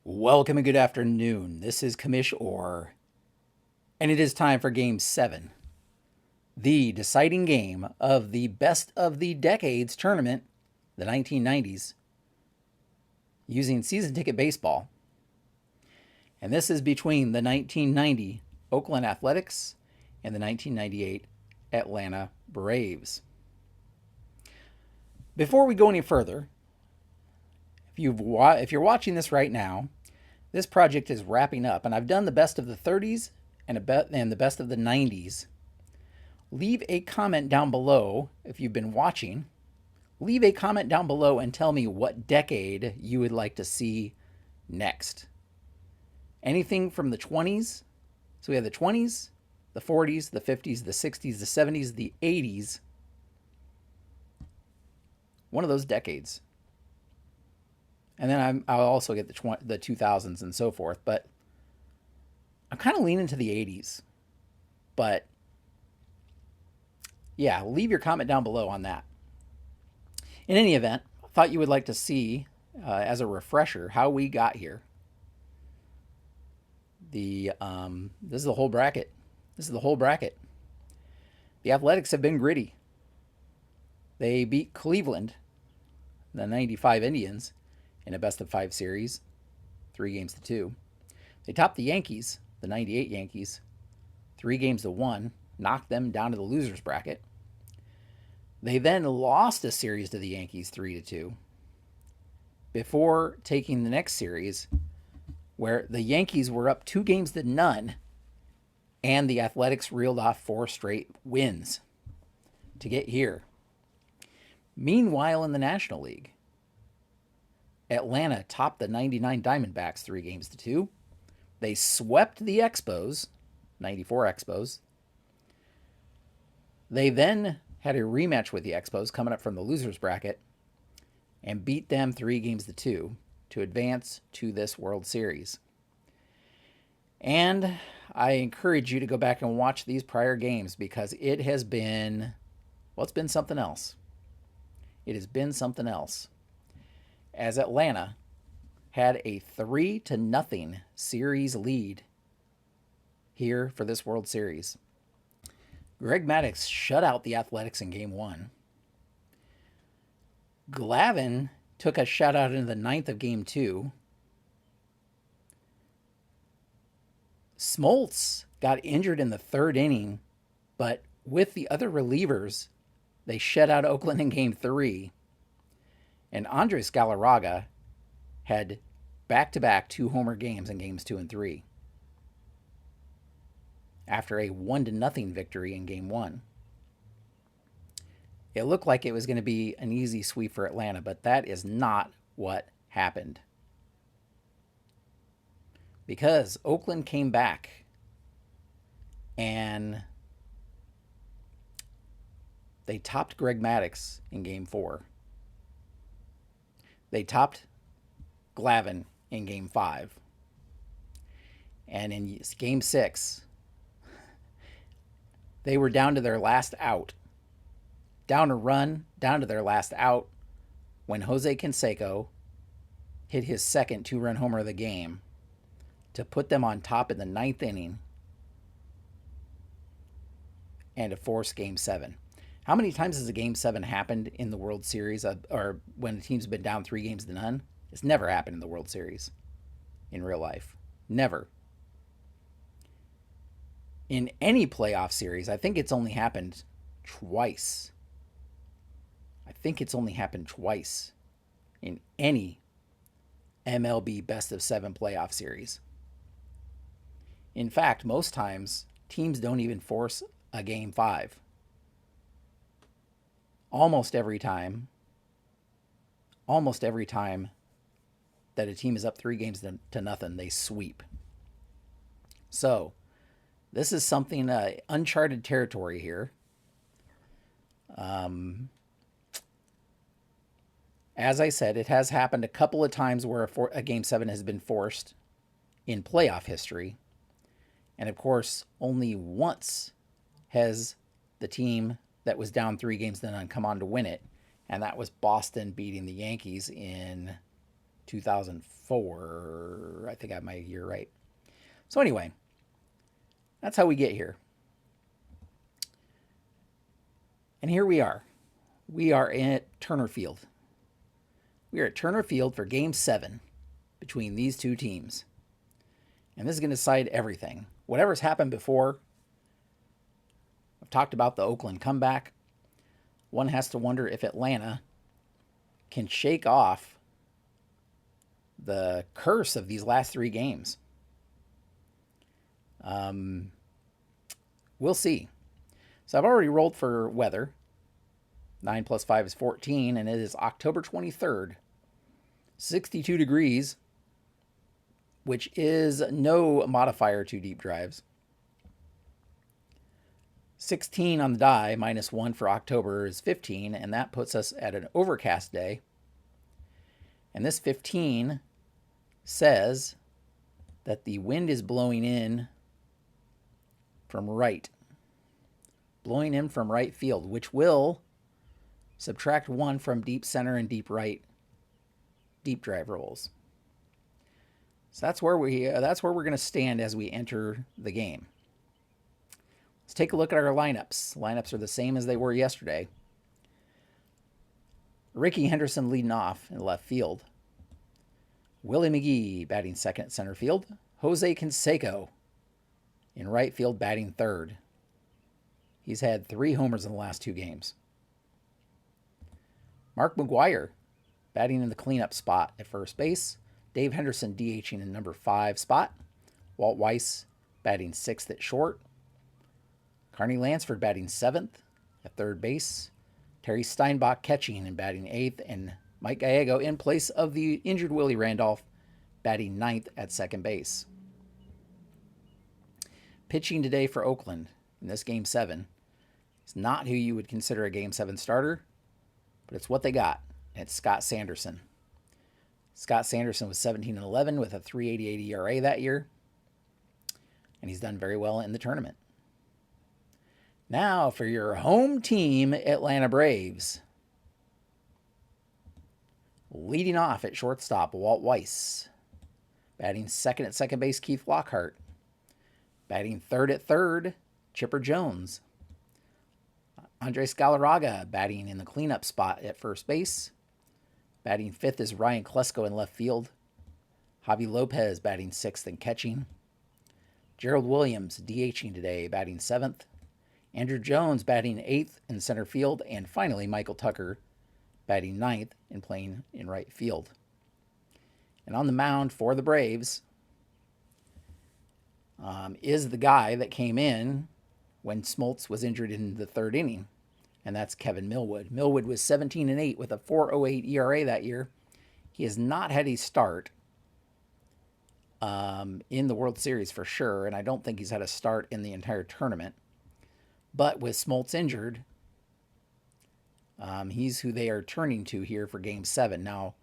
Welcome and good afternoon. This is Commish Orr, and it is time for Game 7, the deciding game of the Best of the Decades tournament, the 1990s, using season ticket baseball. And this is between the 1990 Oakland Athletics and the 1998 Atlanta Braves. Before we go any further, if you're watching this right now, this project is wrapping up, and I've done the best of the 30s and the best of the 90s. Leave a comment down below if you've been watching. Leave a comment down below and tell me what decade you would like to see next. Anything from the 20s. So we have the 20s, the 40s, the 50s, the 60s, the 70s, the 80s. One of those decades. And then I'll also get the 2000s and so forth. But I'm kind of leaning to the 80s. But yeah, leave your comment down below on that. In any event, I thought you would like to see, as a refresher, how we got here. This is the whole bracket. This is the whole bracket. The Athletics have been gritty. They beat Cleveland, the 95 Indians, in a best-of-5 series, 3-2. They topped the Yankees, the 98 Yankees, 3-1, knocked them down to the losers bracket. They then lost a series to the Yankees 3-2 before taking the next series where the Yankees were up 2-0 and the Athletics reeled off 4 straight wins to get here. Meanwhile, in the National League, Atlanta topped the 99 Diamondbacks 3-2. They swept the Expos, 94 Expos. They then had a rematch with the Expos coming up from the losers bracket and beat them 3-2 to advance to this World Series. And I encourage you to go back and watch these prior games because it has been, well, it's been something else. It has been something else. As Atlanta had a 3-0 series lead here for this World Series. Greg Maddux shut out the Athletics in Game 1. Glavine took a shutout into the 9th of Game 2. Smoltz got injured in the 3rd inning, but with the other relievers, they shut out Oakland in Game 3. And Andres Galarraga had back-to-back 2-homer games in Games 2 and 3 after a 1-0 victory in Game 1. It looked like it was going to be an easy sweep for Atlanta, but that is not what happened. Because Oakland came back and they topped Greg Maddux in Game 4. They topped Glavine in Game 5. And in Game 6, they were down to their last out. Down a run, down to their last out, when Jose Canseco hit his second 2-run homer of the game to put them on top in the 9th inning and to force Game 7. How many times has a Game 7 happened in the World Series, or when a team's been down 3-0? It's never happened in the World Series in real life. Never. In any playoff series, I think it's only happened twice. In any MLB best-of-7 playoff series. In fact, most times, teams don't even force a Game 5. Almost every time that a team is up 3-0, they sweep. So, this is something, uncharted territory here. As I said, it has happened a couple of times where a Game 7 has been forced in playoff history. And of course, only once has the team that was down 3-0 come on to win it. And that was Boston beating the Yankees in 2004. I think I have my year right. So anyway, that's how we get here. And here we are. We are at Turner Field. We are at Turner Field for Game 7 between these two teams. And this is going to decide everything. Whatever's happened before, I've talked about the Oakland comeback. One has to wonder if Atlanta can shake off the curse of these last 3 games. We'll see. So I've already rolled for weather. 9 plus 5 is 14, and it is October 23rd. 62 degrees, which is no modifier to deep drives. 16 on the die, minus 1 for October is 15, and that puts us at an overcast day. And this 15 says that the wind is blowing in from right. Blowing in from right field, which will subtract 1 from deep center and deep right deep drive rolls. So that's where we're going to stand as we enter the game. Let's take a look at our lineups. Lineups are the same as they were yesterday. Ricky Henderson leading off in left field. Willie McGee batting second at center field. Jose Canseco in right field batting third. He's had 3 homers in the last 2 games. Mark McGuire batting in the cleanup spot at first base. Dave Henderson DHing in number 5 spot. Walt Weiss batting 6th at short. Carney Lansford batting 7th at third base. Terry Steinbach catching and batting 8th. And Mike Gallego in place of the injured Willie Randolph batting 9th at second base. Pitching today for Oakland in this Game 7 is not who you would consider a Game 7 starter, but it's what they got. It's Scott Sanderson. Scott Sanderson was 17-11 with a 3.88 ERA that year, and he's done very well in the tournament. Now for your home team, Atlanta Braves. Leading off at shortstop, Walt Weiss. Batting second at second base, Keith Lockhart. Batting third at third, Chipper Jones. Andres Galarraga batting in the cleanup spot at first base. Batting 5th is Ryan Klesko in left field. Javi Lopez batting 6th and catching. Gerald Williams DHing today, batting 7th. Andrew Jones batting 8th in center field. And finally, Michael Tucker batting 9th and playing in right field. And on the mound for the Braves is the guy that came in when Smoltz was injured in the 3rd inning, and that's Kevin Millwood. Millwood was 17-8 with a 4.08 ERA that year. He has not had a start in the World Series for sure, and I don't think he's had a start in the entire tournament. But with Smoltz injured, he's who they are turning to here for Game 7. Now,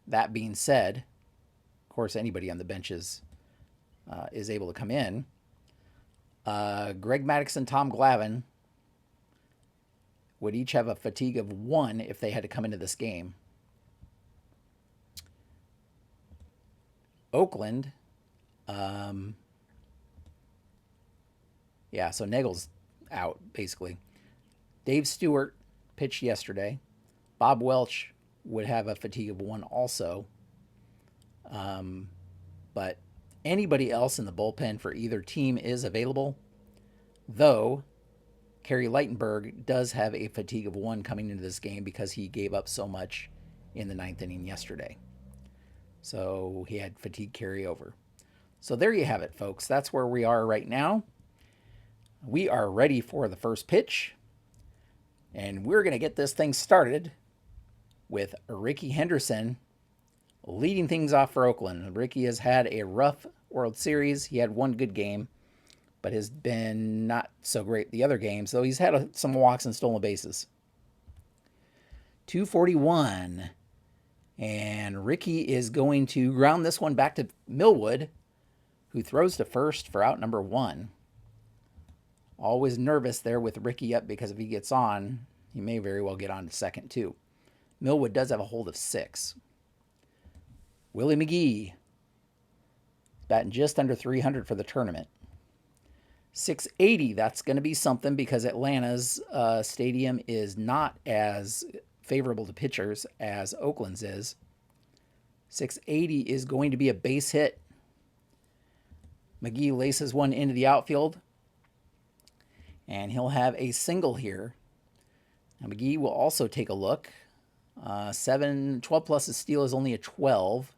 that being said, of course, anybody on the benches is able to come in. Greg Maddux and Tom Glavine would each have a fatigue of 1 if they had to come into this game. Oakland, so Nagel's out, basically. Dave Stewart pitched yesterday. Bob Welch would have a fatigue of 1 also. But anybody else in the bullpen for either team is available, though Kerry Lightenberg does have a fatigue of 1 coming into this game because he gave up so much in the 9th inning yesterday. So he had fatigue carryover. So there you have it, folks. That's where we are right now. We are ready for the first pitch, and we're going to get this thing started with Ricky Henderson leading things off for Oakland. Ricky has had a rough World Series. He had 1 good game, but has been not so great the other games, though he's had some walks and stolen bases. 241. And Ricky is going to ground this one back to Millwood, who throws to first for out number 1. Always nervous there with Ricky up because if he gets on, he may very well get on to second too. Millwood does have a hold of 6. Willie McGee, batting just under 300 for the tournament. 680, that's going to be something because Atlanta's stadium is not as favorable to pitchers as Oakland's is. 680 is going to be a base hit. McGee laces one into the outfield, and he'll have a single here. Now McGee will also take a look. 12 plus his steal is only a 12.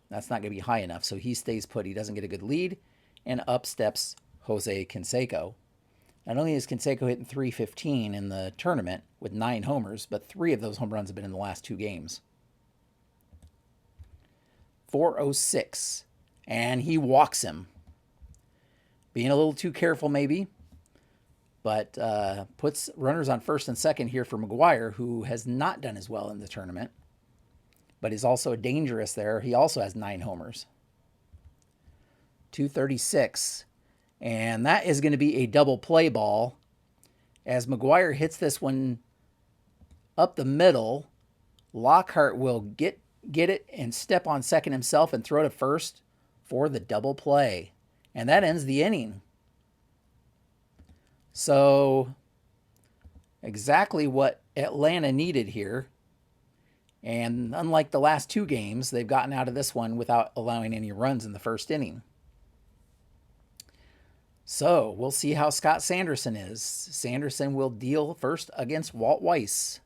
That's not going to be high enough, so he stays put. He doesn't get a good lead, and up steps Jose Canseco. Not only is Canseco hitting .315 in the tournament with 9 homers, but 3 of those home runs have been in the last 2 games. 406, and he walks him. Being a little too careful maybe, but puts runners on first and second here for McGuire, who has not done as well in the tournament, but is also dangerous there. He also has 9 homers. 236, and that is going to be a double play ball as McGuire hits this one up the middle. Lockhart will get it and step on second himself and throw to first for the double play. And that ends the inning. So exactly what Atlanta needed here. And unlike the last 2 games, they've gotten out of this one without allowing any runs in the first inning. So we'll see how Scott Sanderson is. Sanderson will deal first against Walt Weiss.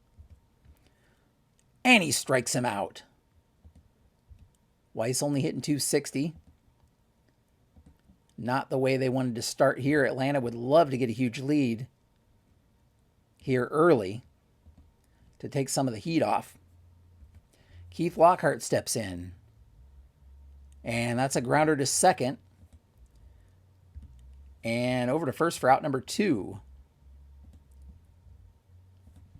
And he strikes him out. Weiss only hitting .260. Not the way they wanted to start here. Atlanta would love to get a huge lead here early to take some of the heat off. Keith Lockhart steps in. And that's a grounder to second. And over to first for out number 2.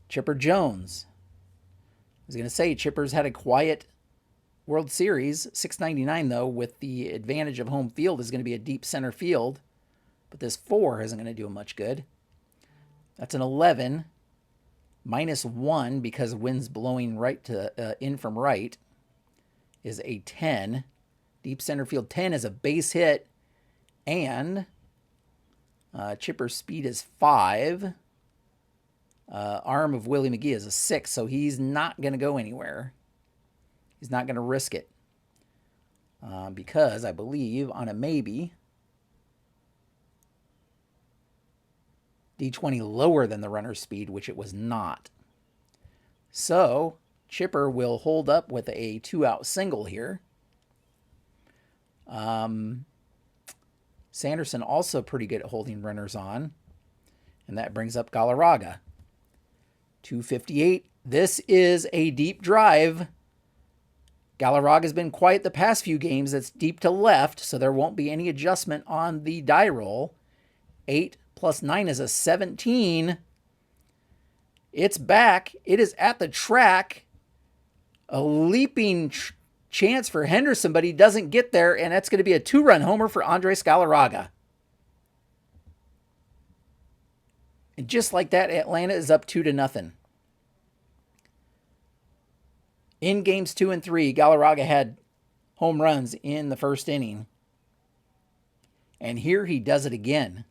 Chipper Jones. I was going to say Chipper's had a quiet World Series. 699 though, with the advantage of home field, is going to be a deep center field. But this 4 isn't going to do him much good. That's an 11. -1 because wind's blowing right to in from right is a 10. Deep center field 10 is a base hit. And Chipper's speed is 5. Arm of Willie McGee is a 6, so he's not going to go anywhere. He's not going to risk it. Because I believe on a maybe, D20 lower than the runner's speed, which it was not. So Chipper will hold up with a 2-out single here. Sanderson also pretty good at holding runners on. And that brings up Galarraga. 258. This is a deep drive. Galarraga's been quiet the past few games. It's deep to left, so there won't be any adjustment on the die roll. 8 plus 9 is a 17. It's back. It is at the track. A leaping chance for Henderson, but he doesn't get there, and that's going to be a 2-run homer for Andres Galarraga. And just like that, Atlanta is up 2-0. In games 2 and 3, Galarraga had home runs in the first inning. And here he does it again.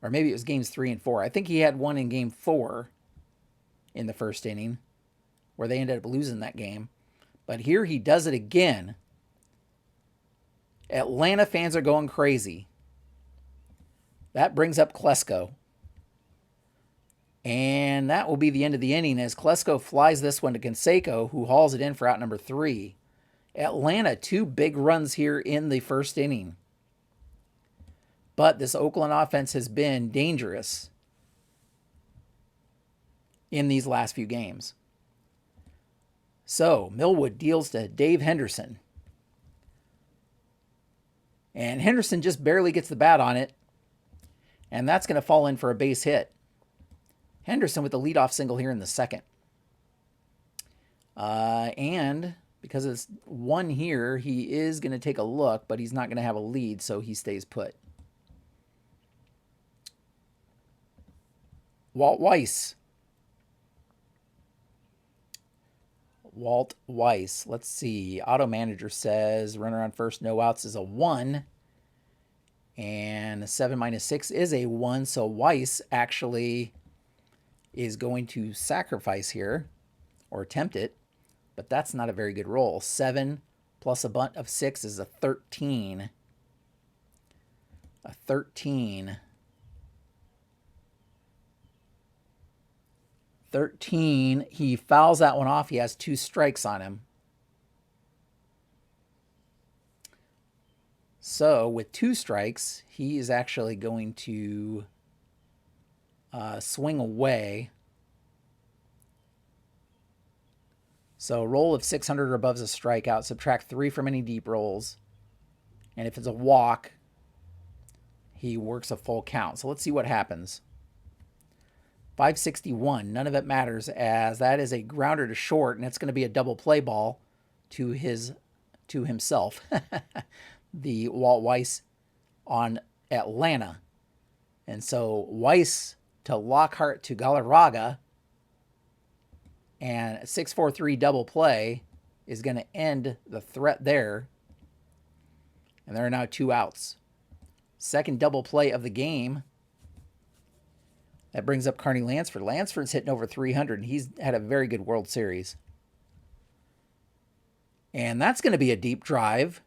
Or maybe it was games 3 and 4. I think he had one in game 4 in the first inning, where they ended up losing that game. But here he does it again. Atlanta fans are going crazy. That brings up Klesko. And that will be the end of the inning as Klesko flies this one to Canseco, who hauls it in for out number 3. Atlanta, 2 big runs here in the first inning. But this Oakland offense has been dangerous in these last few games. So Millwood deals to Dave Henderson. And Henderson just barely gets the bat on it. And that's going to fall in for a base hit. Henderson with the leadoff single here in the second. And because it's 1 here, he is going to take a look, but he's not going to have a lead, so he stays put. Walt Weiss. Walt Weiss. Let's see. Auto Manager says runner on first, no outs is a 1. And a 7 minus 6 is a 1. So Weiss actually is going to sacrifice here or attempt it. But that's not a very good roll. 7 plus a bunt of 6 is a 13. A 13. 13. He fouls that one off. He has 2 strikes on him. So with 2 strikes, he is actually going to swing away. So a roll of 600 or above is a strikeout. Subtract 3 from any deep rolls. And if it's a walk, he works a full count. So let's see what happens. 561. None of it matters, as that is a grounder to short, and it's going to be a double play ball to himself. The Walt Weiss on Atlanta. And so Weiss to Lockhart to Galarraga, and a 6-4-3 double play is going to end the threat there. And there are now 2 outs. Second double play of the game. That brings up Carney Lansford. Lansford's hitting over 300, and he's had a very good World Series. And that's going to be a deep drive.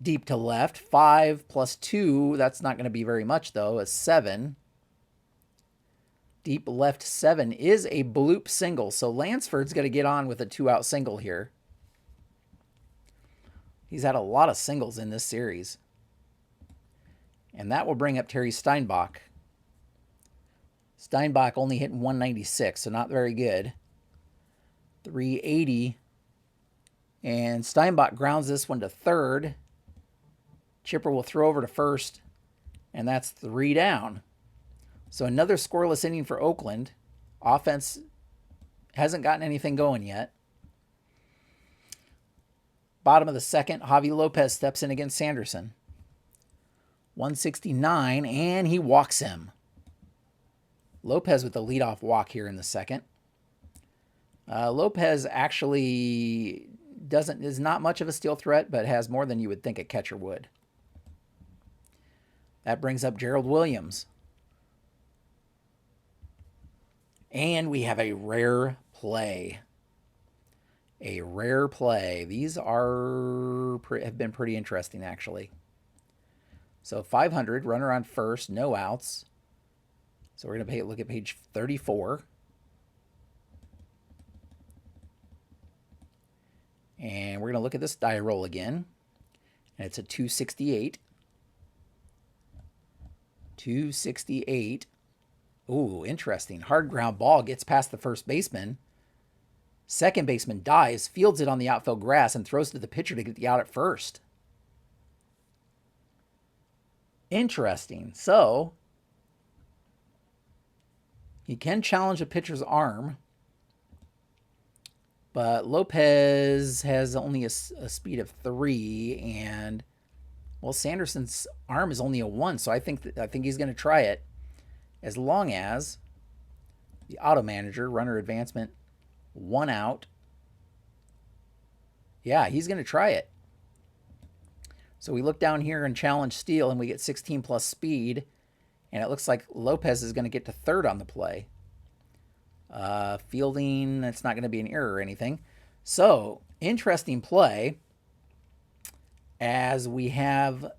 Deep to left. 5 plus 2. That's not going to be very much, though. A 7. Deep left 7 is a bloop single. So Lansford's going to get on with a 2-out single here. He's had a lot of singles in this series. And that will bring up Terry Steinbach. Steinbach only hitting 196, so not very good. 380. And Steinbach grounds this one to third. Chipper will throw over to first, and that's 3 down. So another scoreless inning for Oakland. Offense hasn't gotten anything going yet. Bottom of the second, Javi Lopez steps in against Sanderson. 169, and he walks him. Lopez with the leadoff walk here in the second. Lopez actually is not much of a steal threat, but has more than you would think a catcher would. That brings up Gerald Williams. And we have a rare play. A rare play. These have been pretty interesting, actually. So 500, runner on first, no outs. So we're going to look at page 34. And we're going to look at this die roll again. And it's a 268. 268. Ooh, interesting. Hard ground ball gets past the first baseman. Second baseman dives, fields it on the outfield grass, and throws to the pitcher to get the out at first. Interesting. So, he can challenge a pitcher's arm, but Lopez has only a speed of 3, and, well, Sanderson's arm is only a 1, so I think he's going to try it, as long as the auto manager, runner advancement, 1 out. Yeah, he's going to try it. So we look down here and challenge steal, and we get 16 plus speed, and it looks like Lopez is going to get to third on the play. Fielding, that's not going to be an error or anything. So, interesting play, as we have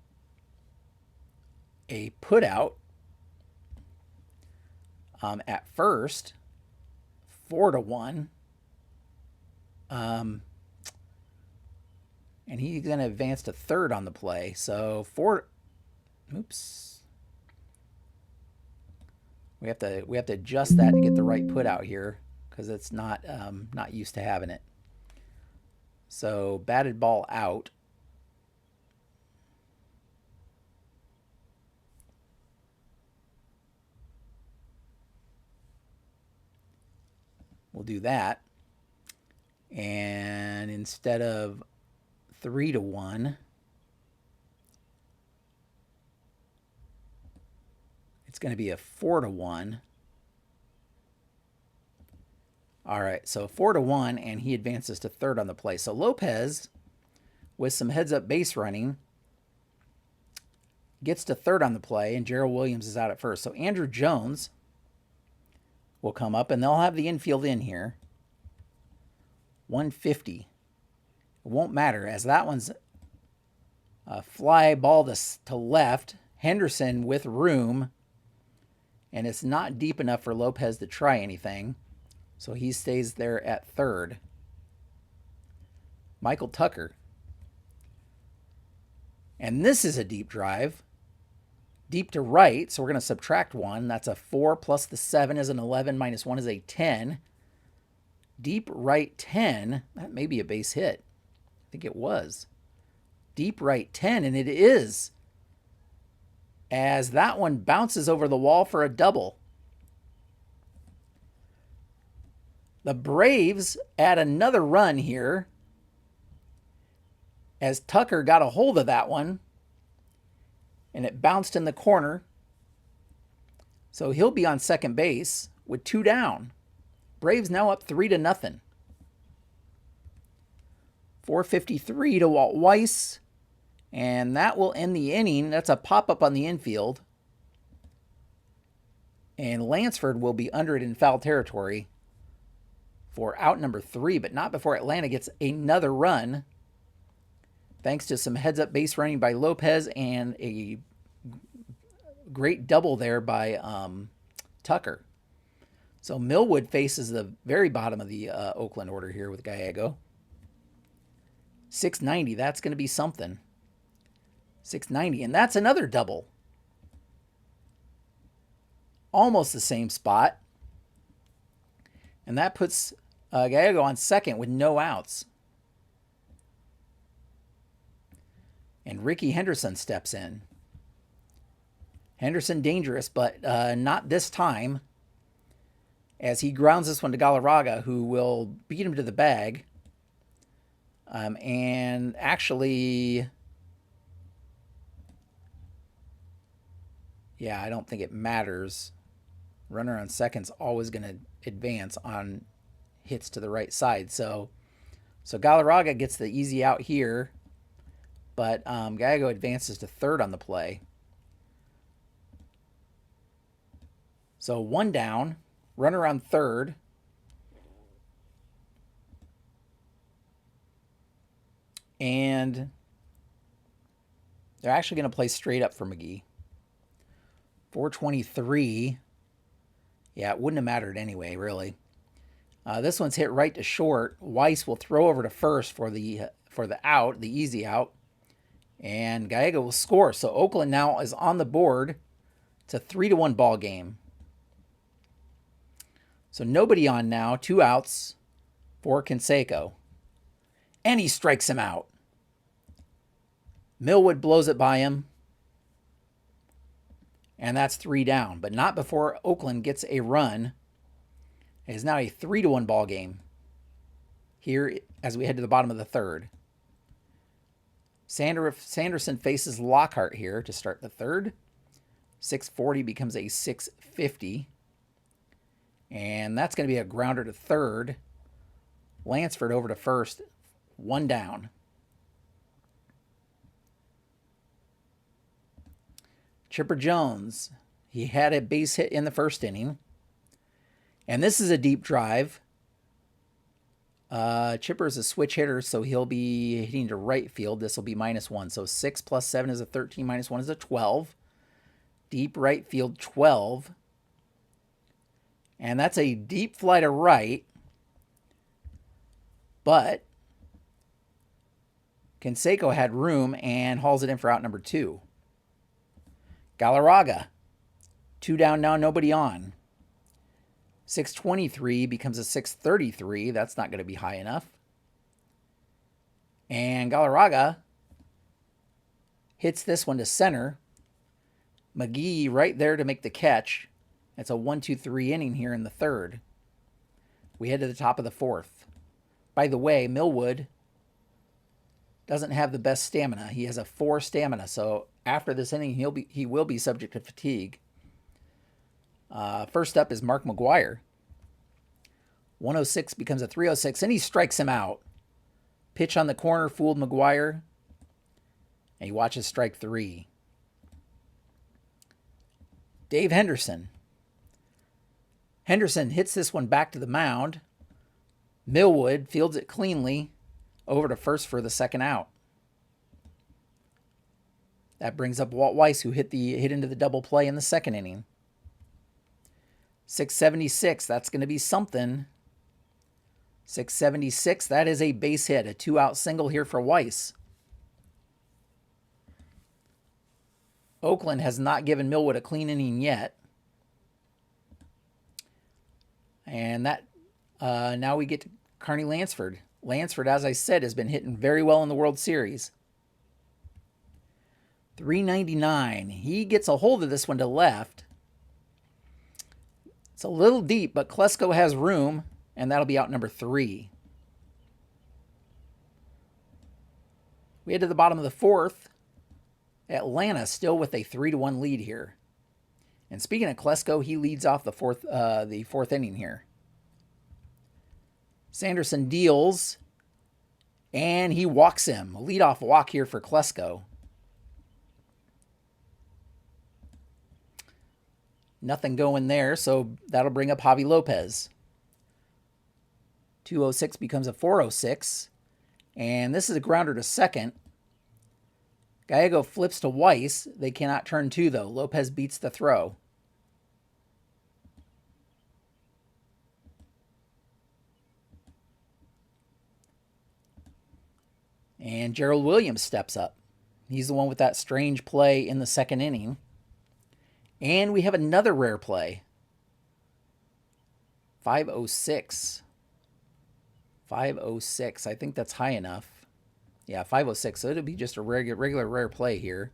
a put out at first, 4-1. And he's going to advance to third on the play. So oops. We have to adjust that to get the right put out here, because it's not used to having it. So batted ball out. We'll do that. And instead of 3-1, it's going to be a 4-1. All right, so 4-1, and he advances to third on the play. So Lopez, with some heads-up base running, gets to third on the play, and Gerald Williams is out at first. So Andrew Jones will come up, and they'll have the infield in here. 150. It won't matter, as that one's a fly ball to left. Henderson with room, and it's not deep enough for Lopez to try anything. So he stays there at third. Michael Tucker. And this is a deep drive. Deep to right, so we're going to subtract 1. That's a 4 plus the 7 is an 11 minus 1 is a 10. Deep right 10. That may be a base hit. I think it was. Deep right 10, and it is. As that one bounces over the wall for a double. The Braves add another run here as Tucker got a hold of that one, and it bounced in the corner. So he'll be on second base with 2 down. Braves now up 3-0. 453 to Walt Weiss, and that will end the inning. That's a pop-up on the infield. And Lansford will be under it in foul territory for out number 3, but not before Atlanta gets another run, thanks to some heads-up base running by Lopez and a great double there by Tucker. So Millwood faces the very bottom of the Oakland order here with Gallego. 690, that's going to be something. 690, and that's another double. Almost the same spot. And that puts Gallego on second with no outs. And Ricky Henderson steps in. Henderson dangerous, but not this time, as he grounds this one to Galarraga, who will beat him to the bag. And actually, yeah, I don't think it matters. Runner on second's always going to advance on hits to the right side. So Galarraga gets the easy out here, but Gallego advances to third on the play. So 1 down, runner on third. And they're actually going to play straight up for McGee. 423. Yeah, it wouldn't have mattered anyway, really. This one's hit right to short. Weiss will throw over to first for the out, the easy out. And Gallego will score. So Oakland now is on the board. It's a 3-1 ball game. So nobody on now. 2 outs for Canseco. And he strikes him out. Millwood blows it by him. And that's 3 down. But not before Oakland gets a run. It is now a 3-1 ball game here as we head to the bottom of the third. Sanderson faces Lockhart here to start the third. 640 becomes a 650. And that's going to be a grounder to third. Lansford over to first. 1 down. Chipper Jones. He had a base hit in the first inning. And this is a deep drive. Chipper is a switch hitter, so he'll be hitting to right field. This will be -1. So 6 plus 7 is a 13, -1 is a 12. Deep right field, 12. And that's a deep fly to right. But Canseco had room and hauls it in for out number 2. Galarraga. 2 down now, nobody on. 623 becomes a 633. That's not going to be high enough. And Galarraga hits this one to center. McGee right there to make the catch. It's a 1-2-3 inning here in the third. We head to the top of the fourth. By the way, Millwood doesn't have the best stamina. He has a 4 stamina, so after this inning, he will be subject to fatigue. First up is Mark McGuire. 106 becomes a 306, and he strikes him out. Pitch on the corner fooled McGuire, and he watches strike 3. Dave Henderson. Henderson hits this one back to the mound. Millwood fields it cleanly over to first for the second out. That brings up Walt Weiss, who hit into the double play in the second inning. 676, that's going to be something. 676, that is a base hit, a 2-out single here for Weiss. Oakland has not given Millwood a clean inning yet. And that now we get to Carney Lansford. Lansford, as I said, has been hitting very well in the World Series. 399. He gets a hold of this one to left. It's a little deep, but Klesko has room, and that'll be out number 3. We head to the bottom of the 4th. Atlanta still with a 3-1 lead here. And speaking of Klesko, he leads off the fourth inning here. Sanderson deals, and he walks him. A leadoff walk here for Klesko. Nothing going there, so that'll bring up Javi Lopez. 206 becomes a 406, and this is a grounder to second. Gallego flips to Weiss. They cannot turn 2, though. Lopez beats the throw. And Gerald Williams steps up. He's the one with that strange play in the second inning. And we have another rare play. 506. 506. I think that's high enough. Yeah, 506. So it'll be just a regular rare play here.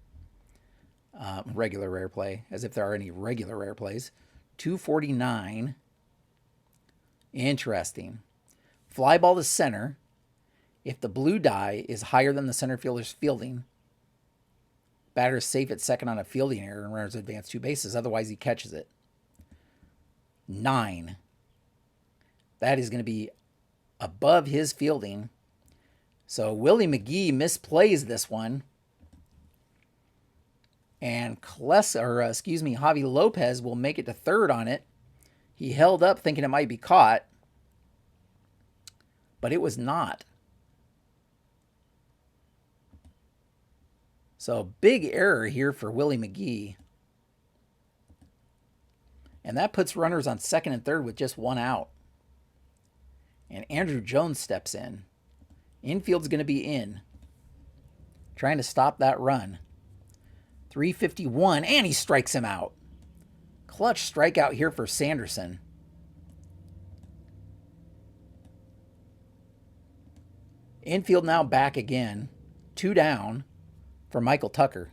Regular rare play, as if there are any regular rare plays. 249. Interesting. Fly ball to center. If the blue die is higher than the center fielder's fielding, batter's safe at second on a fielding error and runners advance 2 bases. Otherwise, he catches it. 9. That is going to be above his fielding. So Willie McGee misplays this one. And Javi Lopez will make it to third on it. He held up thinking it might be caught, but it was not. So big error here for Willie McGee. And that puts runners on second and third with just 1 out. And Andrew Jones steps in. Infield's going to be in. Trying to stop that run. 351, and he strikes him out. Clutch strikeout here for Sanderson. Infield now back again. 2 down for Michael Tucker.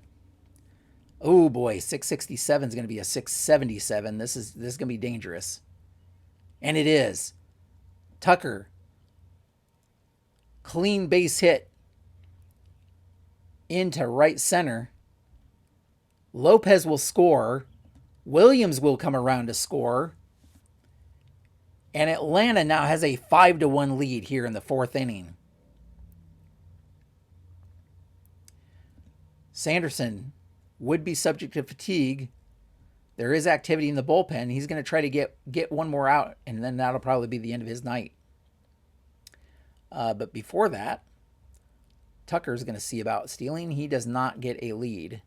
Oh boy, 667 is going to be a 677. This is going to be dangerous. And it is. Tucker. Clean base hit into right center. Lopez will score. Williams will come around to score. And Atlanta now has a 5-1 lead here in the 4th inning. Sanderson would be subject to fatigue. There is activity in the bullpen. He's going to try to get one more out, and then that'll probably be the end of his night. But before that, Tucker's going to see about stealing. He does not get a lead.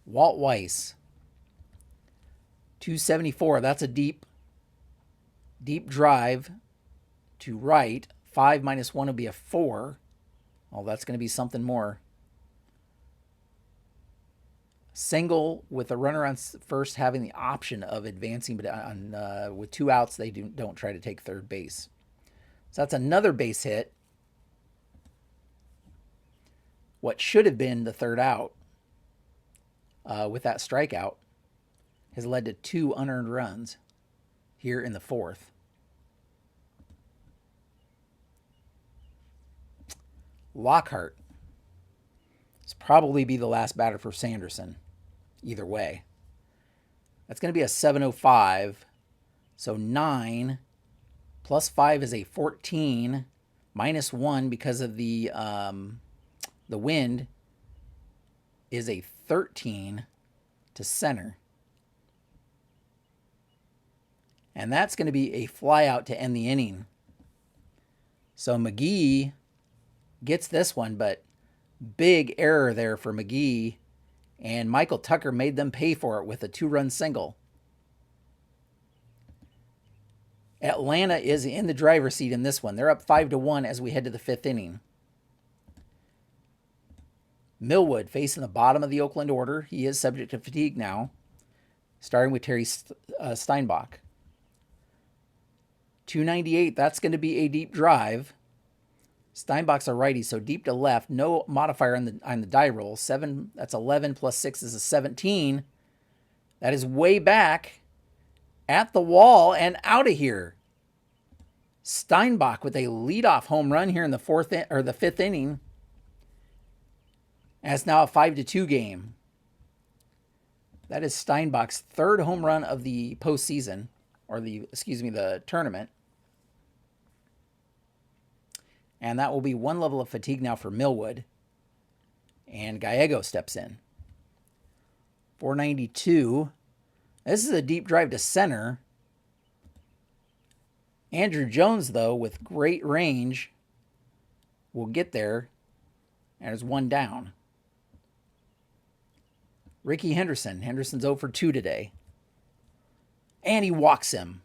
Walt Weiss. 274. That's a deep drive to right. 5 minus 1 will be a 4. Oh, that's going to be something more. Single with a runner on first having the option of advancing, but with 2 outs, they don't try to take third base. So that's another base hit. What should have been the 3rd out with that strikeout has led to 2 unearned runs here in the 4th. Lockhart. This probably be the last batter for Sanderson. Either way. That's going to be a 705. So 9 plus 5 is a 14. Minus 1 because of the wind is a 13 to center. And that's going to be a fly out to end the inning. So McGee gets this one, but big error there for McGee. And Michael Tucker made them pay for it with a 2-run single. Atlanta is in the driver's seat in this one. They're up 5-1 as we head to the 5th inning. Millwood facing the bottom of the Oakland order. He is subject to fatigue now, starting with Terry Steinbach. 298, that's going to be a deep drive. Steinbach's a righty, so deep to left. No modifier on the die roll. 7, that's 11 plus 6 is a 17. That is way back at the wall and out of here. Steinbach with a leadoff home run here in the 5th inning. And it's now a 5-2 game. That is Steinbach's 3rd home run of the postseason, or the tournament. And that will be 1 level of fatigue now for Millwood. And Gallego steps in. 492. This is a deep drive to center. Andrew Jones, though, with great range, will get there. And there's 1 down. Ricky Henderson. Henderson's 0 for 2 today. And he walks him.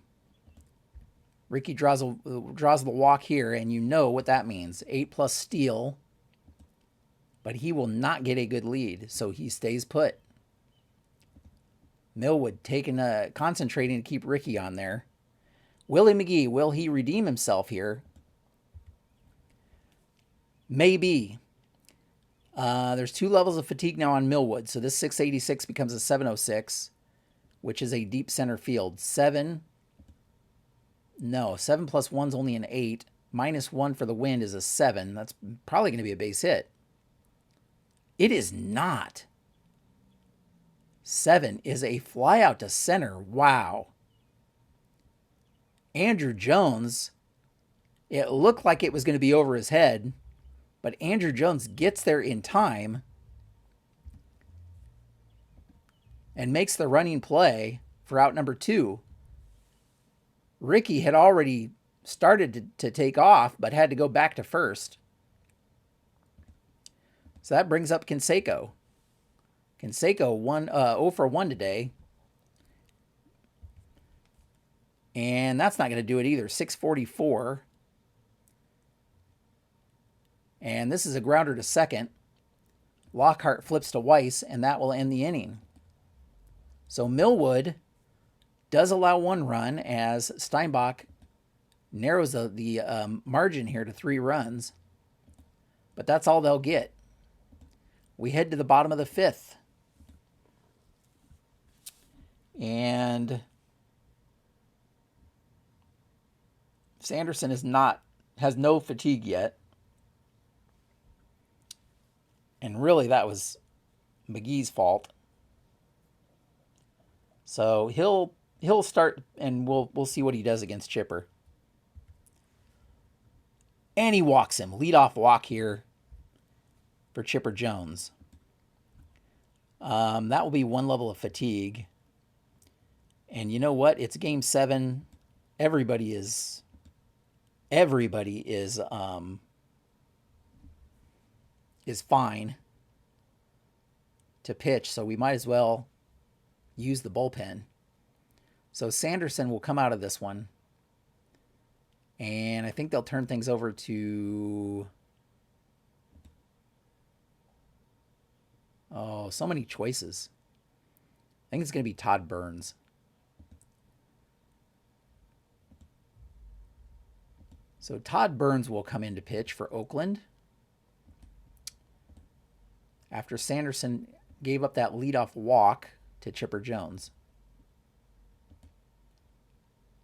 Ricky draws the walk here, and you know what that means. 8 plus steal. But he will not get a good lead, so he stays put. Millwood concentrating to keep Ricky on there. Willie McGee, will he redeem himself here? Maybe. There's 2 levels of fatigue now on Millwood, so this 686 becomes a 706, which is a deep center field. 7 plus 1's only an 8. Minus 1 for the wind is a 7. That's probably going to be a base hit. It is not. 7 is a fly out to center. Wow. Andrew Jones, it looked like it was going to be over his head, but Andrew Jones gets there in time and makes the running play for out number 2. Ricky had already started to take off, but had to go back to first. So that brings up Canseco. Canseco 0 for 1 today. And that's not going to do it either. 644. And this is a grounder to second. Lockhart flips to Weiss, and that will end the inning. So Millwood does allow 1 run as Steinbach narrows the margin here to 3 runs. But that's all they'll get. We head to the bottom of the 5th. And Sanderson has no fatigue yet. And really that was McGee's fault. So he'll start, and we'll see what he does against Chipper. And he walks him. Leadoff walk here for Chipper Jones. That will be 1 level of fatigue. And you know what? It's game 7. Everybody is fine to pitch, so we might as well use the bullpen. So Sanderson will come out of this one, and I think they'll turn things over to so many choices. I think it's going to be Todd Burns. So Todd Burns will come in to pitch for Oakland after Sanderson gave up that leadoff walk to Chipper Jones.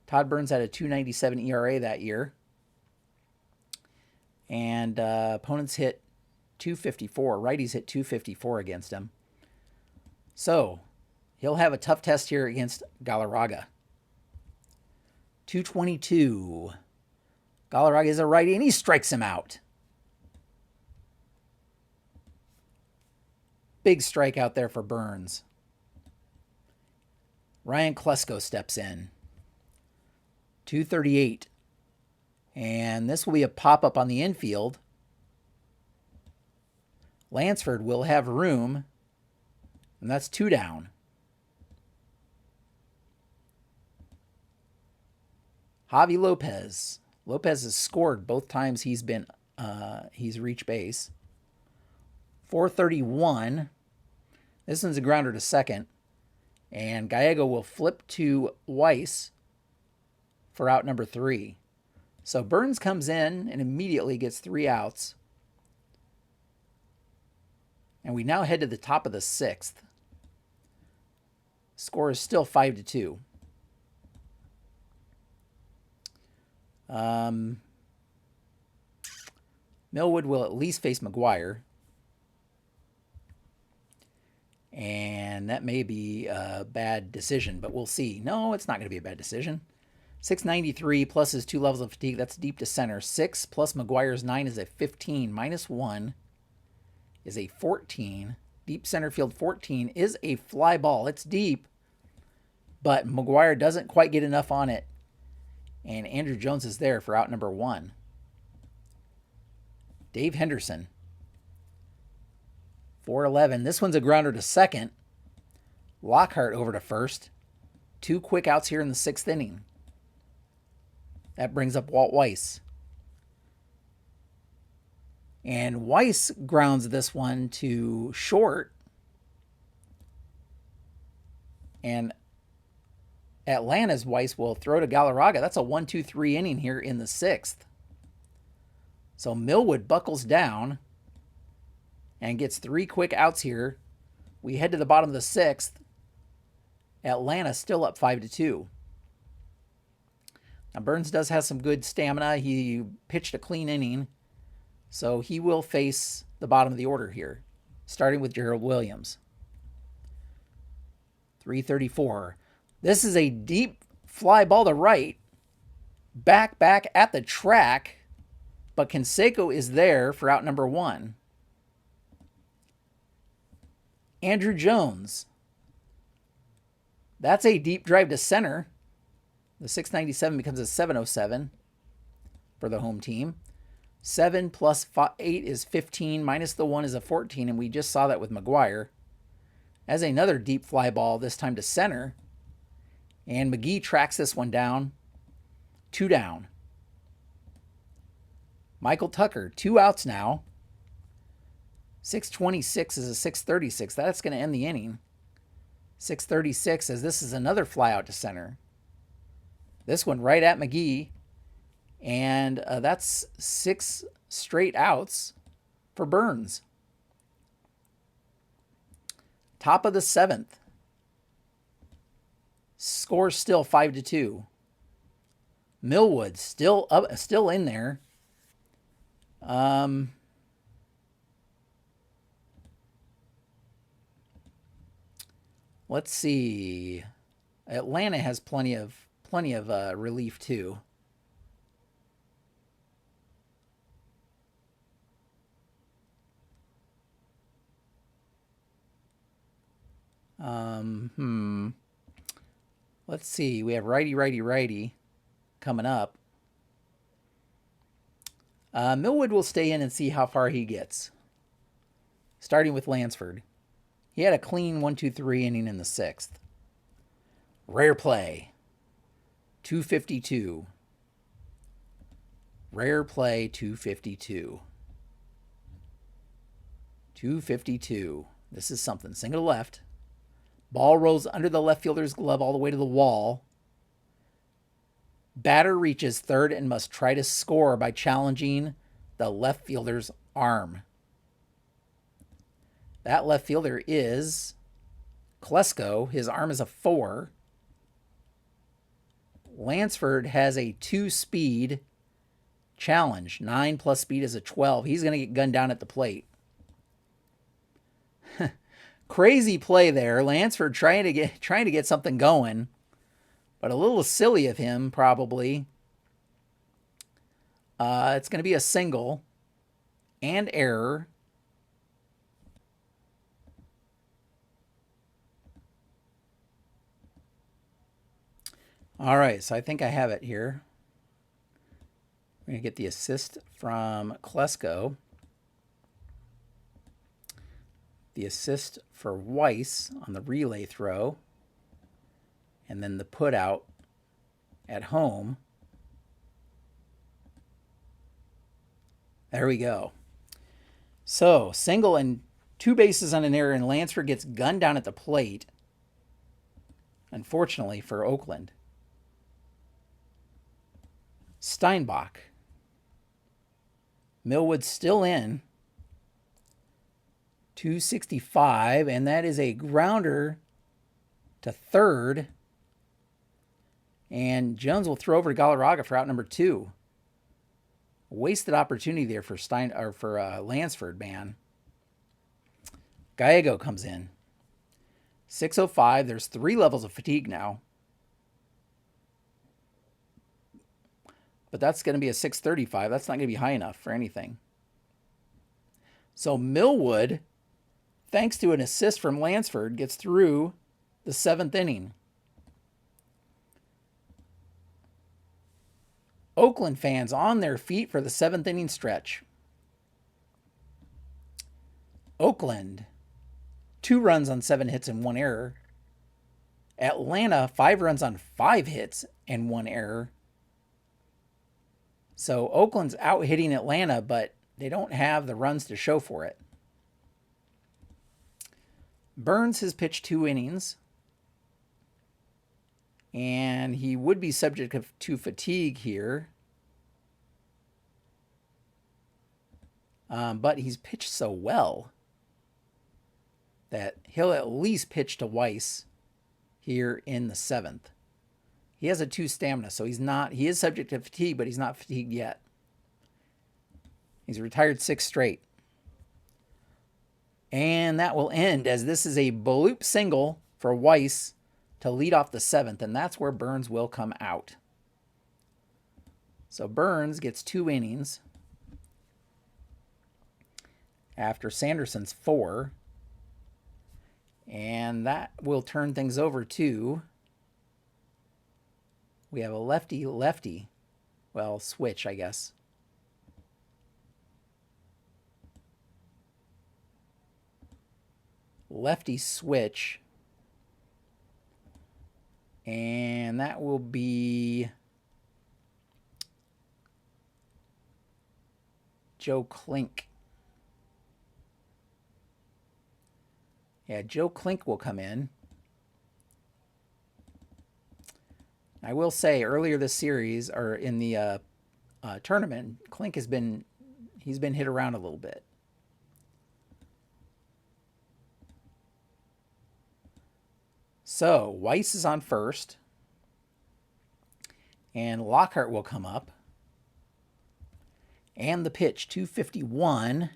Todd Burns had a 2.97 ERA that year. And opponents hit 254. Righties hit 254 against him. So He'll have a tough test here against Galarraga. 222. Galarraga is a righty, and he strikes him out. Big strikeout there for Burns. Ryan Klesko steps in. 238. And this will be a pop-up on the infield. Lansford will have room, and that's 2 down. Javi Lopez. Lopez has scored both times he's reached base. 431. This one's a grounder to second. And Gallego will flip to Weiss for out number 3. So Burns comes in and immediately gets 3 outs. And we now head to the top of the 6th. Score is still 5-2. Millwood will at least face McGuire. And that may be a bad decision, but we'll see. No, it's not going to be a bad decision. 693 plus his 2 levels of fatigue. That's deep to center. 6 plus McGuire's 9 is a 15. Minus 1 is a 14. Deep center field 14 is a fly ball. It's deep, but McGuire doesn't quite get enough on it. And Andrew Jones is there for out number 1. Dave Henderson. 411. This one's a grounder to second. Lockhart over to first. 2 quick outs here in the 6th inning. That brings up Walt Weiss. And Weiss grounds this one to short. And Atlanta's Weiss will throw to Galarraga. That's a 1-2-3 inning here in the 6th. So Millwood buckles down and gets 3 quick outs here. We head to the bottom of the 6th. Atlanta still up 5-2. Now Burns does have some good stamina. He pitched a clean inning. So he will face the bottom of the order here, starting with Gerald Williams. 334. This is a deep fly ball to right. Back at the track. But Canseco is there for out number 1. Andrew Jones. That's a deep drive to center. The 697 becomes a 707 for the home team. 7 plus 8 is 15. Minus the 1 is a 14. And we just saw that with McGuire. As another deep fly ball, this time to center. And McGee tracks this one down. 2 down. Michael Tucker, 2 outs now. 626 is a 636. That's going to end the inning. 636 as this is another fly out to center. This one right at McGee. And that's 6 straight outs for Burns. Top of the 7th. Score still 5-2. Millwood still in there. Let's see. Atlanta has plenty of relief too. Let's see. We have righty coming up. Millwood will stay in and see how far he gets. Starting with Lansford. He had a clean 1-2-3 inning in the 6th. Rare play. 252. Rare play 252. 252. This is something. Single to left. Ball rolls under the left fielder's glove all the way to the wall. Batter reaches third and must try to score by challenging the left fielder's arm. That left fielder is Klesko. His arm is a 4. Lansford has a 2-speed challenge. 9 plus speed is a 12. He's going to get gunned down at the plate. Crazy play there. Lansford trying to get something going, but a little silly of him probably. It's going to be a single and error. All right, so I think I have it here. We're going to get the assist from Klesko. The assist for Weiss on the relay throw. And then the put out at home. There we go. So, single and 2 bases on an error, and Lansford gets gunned down at the plate. Unfortunately for Oakland. Steinbach. Millwood still in. 265, and that is a grounder to third. And Jones will throw over to Galarraga for out number 2. Wasted opportunity there for Lansford, man. Gallego comes in. 6:05. There's 3 levels of fatigue now. But that's going to be a 6:35. That's not going to be high enough for anything. So Millwood, thanks to an assist from Lansford, gets through the 7th inning. Oakland fans on their feet for the 7th inning stretch. Oakland, 2 runs on 7 hits and 1 error. Atlanta, 5 runs on 5 hits and 1 error. So Oakland's out hitting Atlanta, but they don't have the runs to show for it. Burns has pitched 2 innings. And he would be subject to fatigue here. But he's pitched so well that he'll at least pitch to Weiss here in the 7th. He has a 2 stamina, so he is subject to fatigue, but he's not fatigued yet. He's retired 6 straight. And that will end as this is a bloop single for Weiss to lead off the 7th, and that's where Burns will come out. So Burns gets 2 innings after Sanderson's 4, and that will turn things over to, we have a lefty, well, switch, I guess. Lefty switch. And that will be Joe Klink. Yeah, Joe Klink will come in. I will say earlier this series, or in the tournament, Klink he's been hit around a little bit. So Weiss is on first, and Lockhart will come up. And the pitch, 251.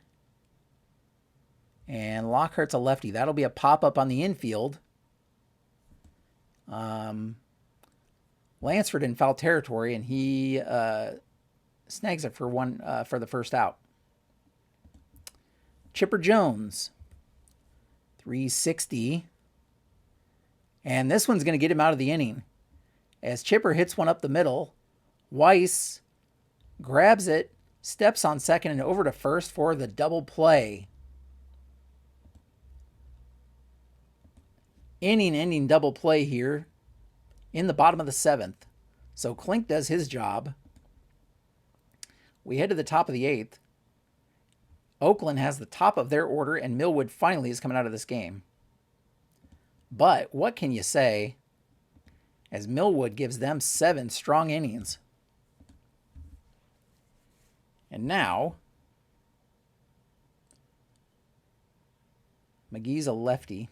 And Lockhart's a lefty. That'll be a pop-up on the infield. Lansford in foul territory, and he snags it for the first out. Chipper Jones, 360. And this one's going to get him out of the inning. As Chipper hits one up the middle, Weiss grabs it, steps on second, and over to first for the double play. Inning-ending double play here in the bottom of the 7th. So Klink does his job. We head to the top of the 8th. Oakland has the top of their order, and Millwood finally is coming out of this game. But what can you say as Millwood gives them 7 strong innings? And now, McGee's a lefty.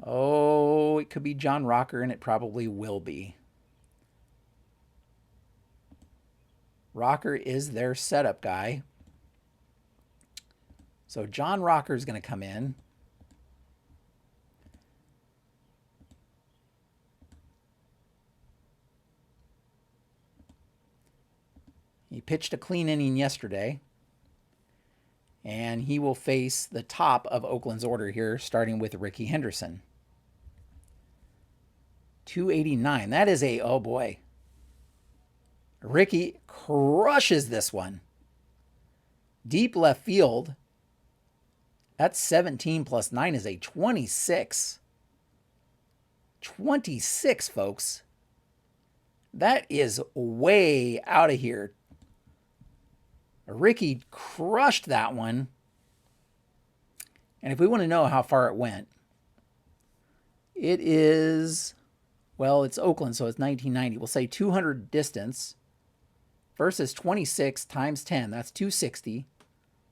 Oh, it could be John Rocker, and it probably will be. Rocker is their setup guy. So John Rocker is going to come in. He pitched a clean inning yesterday. And he will face the top of Oakland's order here, starting with Ricky Henderson. 289. That is a, oh boy. Ricky crushes this one. Deep left field. That's 17 plus 9 is a 26. 26, folks. That is way out of here. Ricky crushed that one. And if we want to know how far it went, it is, well, it's Oakland, so it's 1990. We'll say 200 distance versus 26 times 10. That's 260.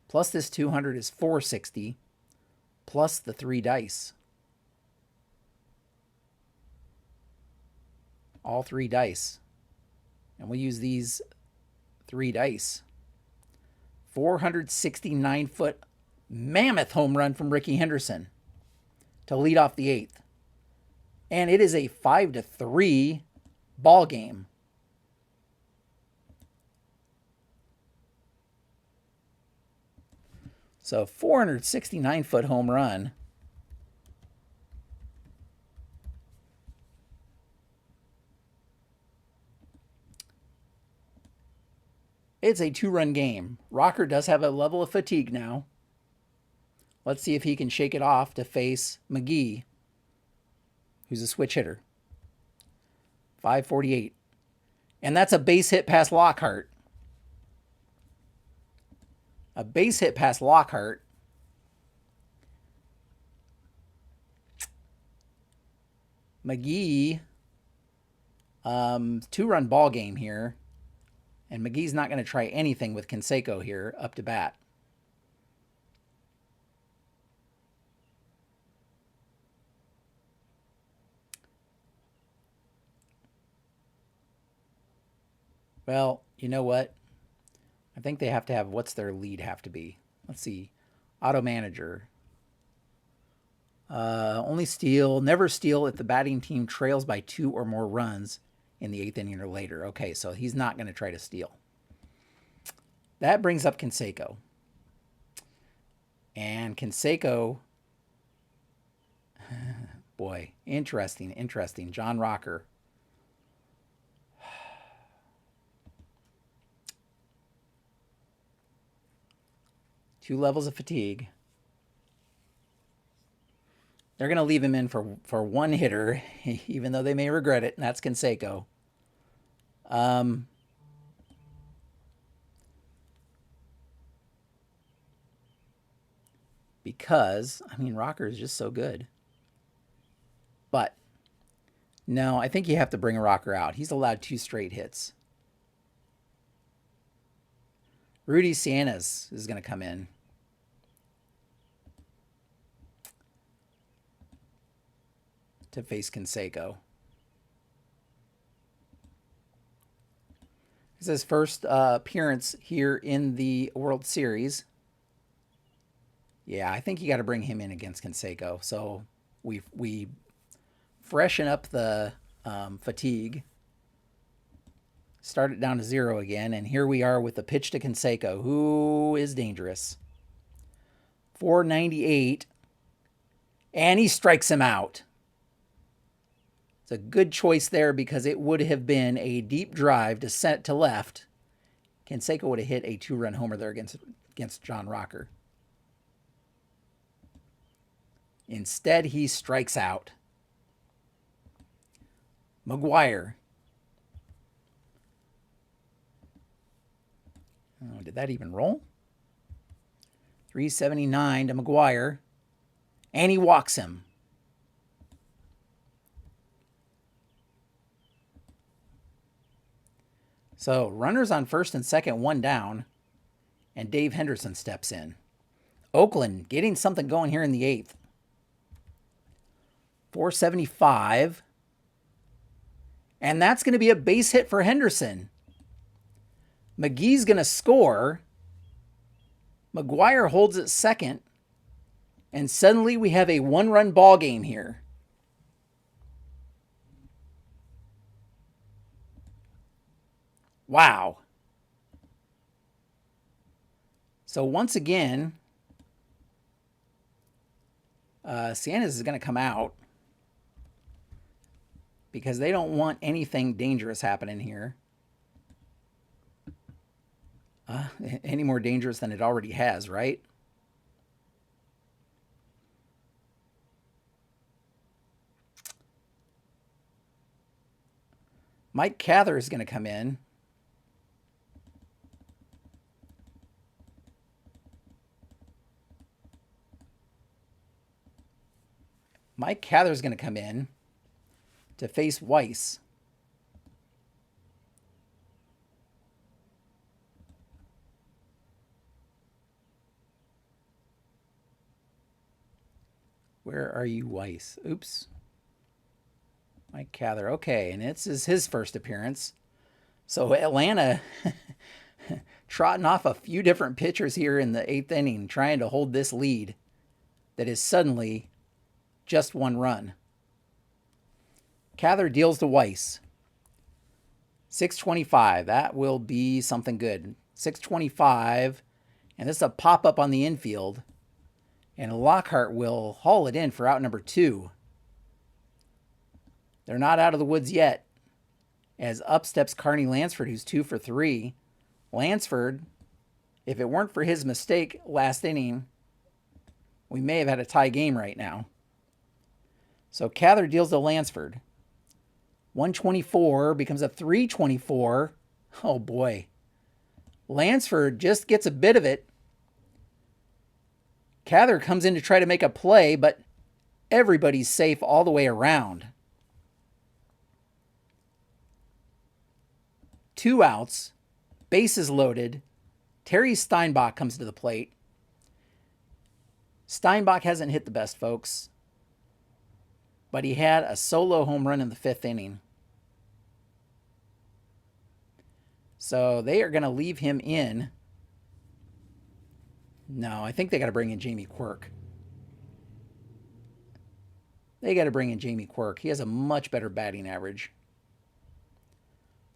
Plus this 200 is 460. Plus the 3 dice. All 3 dice. And we'll use these 3 dice. 469-foot mammoth home run from Ricky Henderson to lead off the 8th. And it is a 5-3 ball game. So 469-foot home run. It's a 2-run game. Rocker does have a level of fatigue now. Let's see if he can shake it off to face McGee, who's a switch hitter. 548. And that's a base hit past Lockhart. A base hit past Lockhart. McGee, 2-run ball game here. And McGee's not going to try anything with Canseco here up to bat. Well, you know what? I think they have to have, what's their lead have to be? Let's see. Auto manager. Only steal, never steal if the batting team trails by 2 or more runs in the 8th inning or later. Okay, so he's not going to try to steal. That brings up Canseco. And Canseco, boy, interesting. John Rocker. Two levels of fatigue. They're going to leave him in for one hitter, even though they may regret it, and that's Canseco. Because, I mean, Rocker is just so good. But, no, I think you have to bring a Rocker out. He's allowed 2 straight hits. Rudy Sianes is going to come in. To face Canseco. This is his first appearance here in the World Series. Yeah, I think you got to bring him in against Canseco. So we freshen up the fatigue. Start it down to 0 again, and here we are with the pitch to Canseco, who is dangerous. 498, and he strikes him out. It's a good choice there because it would have been a deep drive to set to left. Canseco would have hit a 2-run homer there against John Rocker. Instead, he strikes out. McGuire. Oh, did that even roll? 379 to McGuire. And he walks him. So, runners on first and second, 1 down. And Dave Henderson steps in. Oakland getting something going here in the 8th. 475. And that's going to be a base hit for Henderson. McGee's going to score. McGuire holds it second. And suddenly we have a one-run ball game here. Wow. So once again, Sanders is going to come out because they don't want anything dangerous happening here. Any more dangerous than it already has, right? Mike Cather is going to come in. Mike Cather is going to come in to face Weiss. Where are you, Weiss? Oops. Mike Cather. Okay, and this is his first appearance. So Atlanta trotting off a few different pitchers here in the 8th inning, trying to hold this lead that is suddenly just one run. Cather deals to Weiss. 625. That will be something good. 625. And this is a pop-up on the infield. And Lockhart will haul it in for out number 2. They're not out of the woods yet. As up steps Carney Lansford, who's 2 for 3. Lansford, if it weren't for his mistake last inning, we may have had a tie game right now. So Cather deals to Lansford. 124 becomes a 324. Oh boy. Lansford just gets a bit of it. Cather comes in to try to make a play, but everybody's safe all the way around. 2 outs. Bases loaded. Terry Steinbach comes to the plate. Steinbach hasn't hit the best, folks, but he had a solo home run in the 5th inning. So they are going to leave him in. No, I think they got to bring in Jamie Quirk. They got to bring in Jamie Quirk. He has a much better batting average.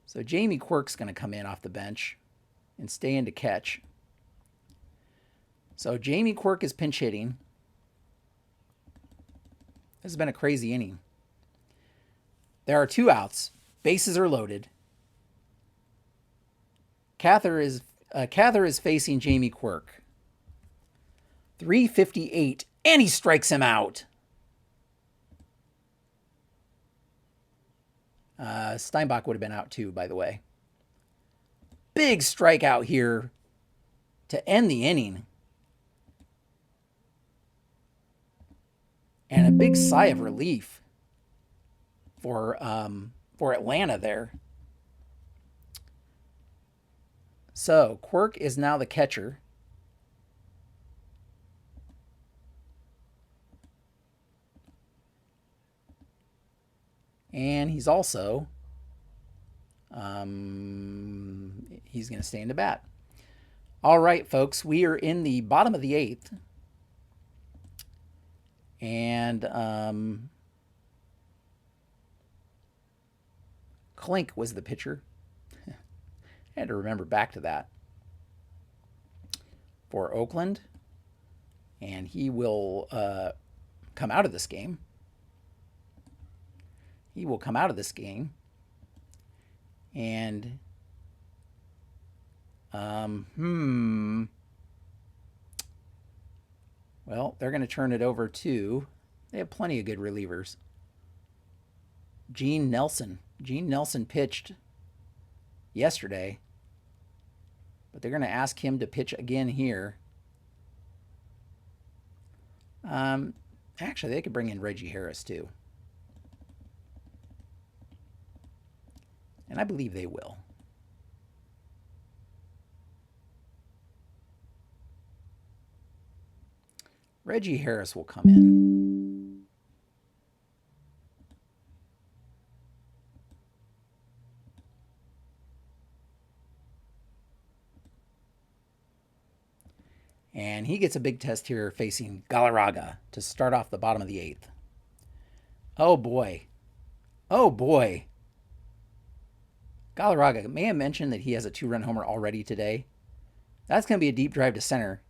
So Jamie Quirk's going to come in off the bench and stay in to catch. So Jamie Quirk is pinch hitting. This has been a crazy inning. There are 2 outs. Bases are loaded. Cather is facing Jamie Quirk. 358, and he strikes him out. Steinbach would have been out too, by the way. Big strikeout here to end the inning. And a big sigh of relief for Atlanta there. So Quirk is now the catcher. And he's also, he's going to stay in the bat. All right, folks, we are in the bottom of the 8th. And Klink was the pitcher. I had to remember back to that. For Oakland. And he will come out of this game. He will come out of this game. And well, they're going to turn it over to, they have plenty of good relievers. Gene Nelson. Gene Nelson pitched yesterday, but they're going to ask him to pitch again here. Actually, they could bring in Reggie Harris too. And I believe they will. Reggie Harris will come in. And he gets a big test here facing Galarraga to start off the bottom of the 8th. Oh boy. Oh boy. Galarraga, may I mention that he has a 2-run homer already today? That's going to be a deep drive to center.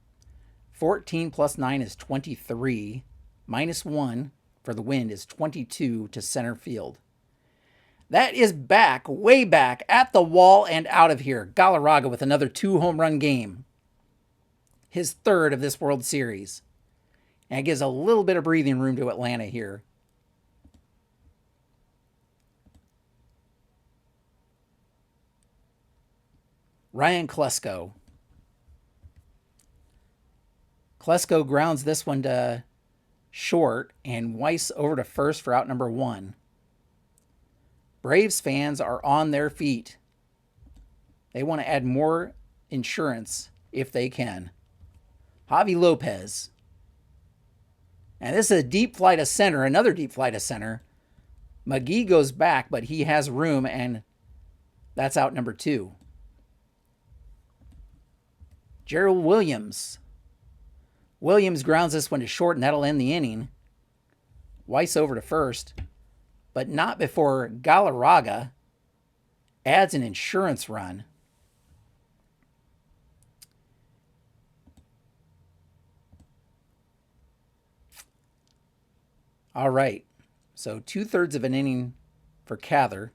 14 plus 9 is 23. Minus 1 for the wind is 22 to center field. That is back, way back, at the wall and out of here. Galarraga with another 2-home run game. His 3rd of this World Series. And it gives a little bit of breathing room to Atlanta here. Ryan Klesko. Klesko grounds this one to short, and Weiss over to first for out number 1. Braves fans are on their feet. They want to add more insurance if they can. Javi Lopez. And this is a deep fly to center, another deep fly to center. McGee goes back, but he has room, and that's out number 2. Gerald Williams. Williams grounds this one to short, and that'll end the inning. Weiss over to first, but not before Galarraga adds an insurance run. All right, so 2/3 of an inning for Cather.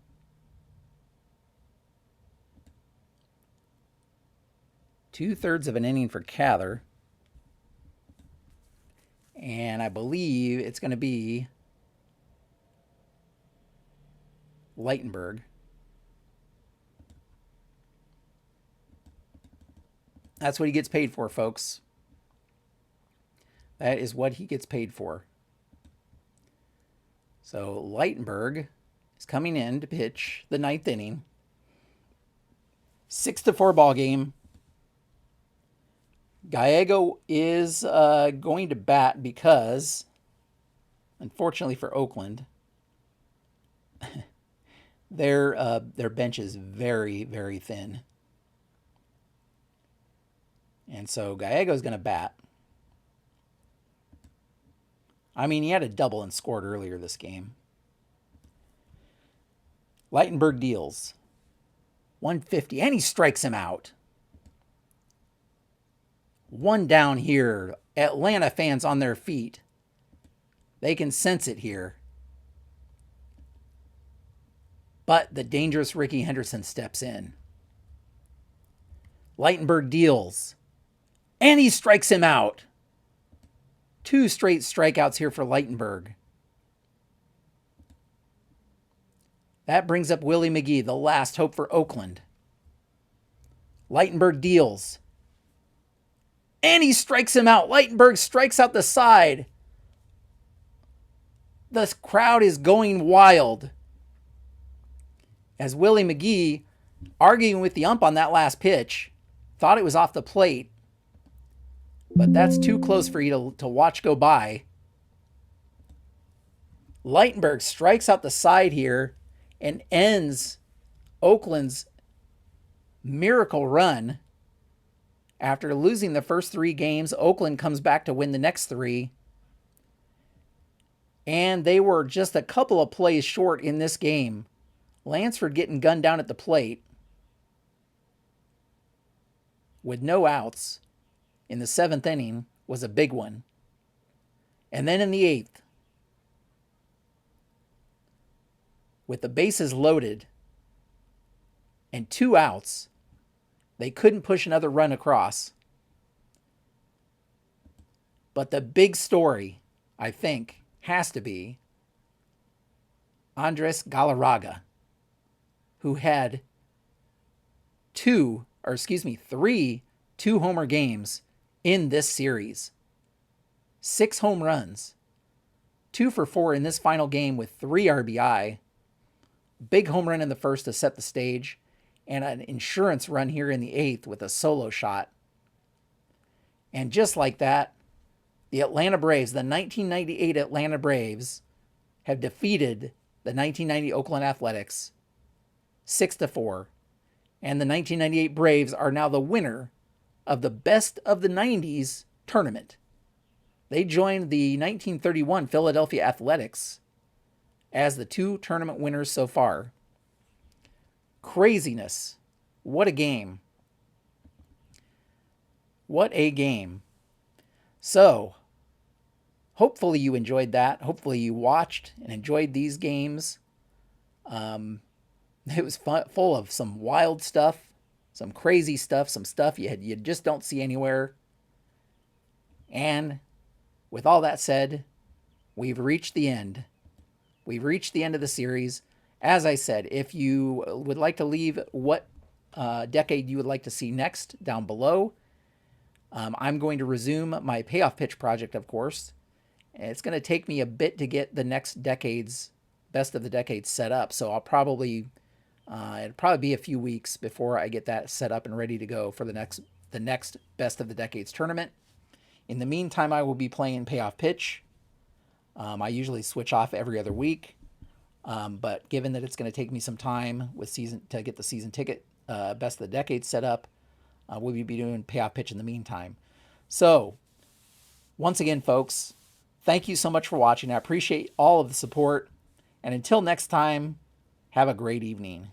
Two-thirds of an inning for Cather. And I believe it's going to be Lightenberg. That's what he gets paid for, folks. That is what he gets paid for. So Lightenberg is coming in to pitch the 9th inning. 6-4 ball game. Gallego is going to bat because, unfortunately for Oakland, their bench is very, very thin. And so Gallego is going to bat. I mean, he had a double and scored earlier this game. Lightenberg deals 150, and he strikes him out. 1 down here. Atlanta fans on their feet. They can sense it here. But the dangerous Ricky Henderson steps in. Lightenberg deals. And he strikes him out. 2 straight strikeouts here for Lightenberg. That brings up Willie McGee, the last hope for Oakland. Lightenberg deals. And he strikes him out. Lightenberg strikes out the side. The crowd is going wild. As Willie McGee, arguing with the ump on that last pitch, thought it was off the plate. But that's too close for you to watch go by. Lightenberg strikes out the side here and ends Oakland's miracle run. After losing the first 3 games, Oakland comes back to win the next 3. And they were just a couple of plays short in this game. Lansford getting gunned down at the plate with no outs in the 7th inning was a big one. And then in the 8th, with the bases loaded and 2 outs, they couldn't push another run across. But the big story, I think, has to be Andres Galarraga, who had 3 2-homer games in this series. 6 home runs. 2 for 4 in this final game with 3 RBI. Big home run in the first to set the stage. And an insurance run here in the 8th with a solo shot. And just like that, the Atlanta Braves, the 1998 Atlanta Braves, have defeated the 1990 Oakland Athletics 6-4. And the 1998 Braves are now the winner of the Best of the 90s tournament. They joined the 1931 Philadelphia Athletics as the 2 tournament winners so far. Craziness. What a game. What a game. So, hopefully you enjoyed that. Hopefully you watched and enjoyed these games. It was full of some wild stuff, some crazy stuff, some stuff you just don't see anywhere. And with all that said, we've reached the end. We've reached the end of the series. As I said, if you would like to leave what decade you would like to see next down below, I'm going to resume my payoff pitch project, of course. And it's going to take me a bit to get the next decade's best of the decades set up. So I'll probably it'll probably be a few weeks before I get that set up and ready to go for the next best of the decades tournament. In the meantime, I will be playing payoff pitch. I usually switch off every other week, but given that it's going to take me some time to get the season ticket best of the decade set up, we'll be doing payoff pitch in the meantime. So, once again, folks, thank you so much for watching. I appreciate all of the support. And until next time, have a great evening.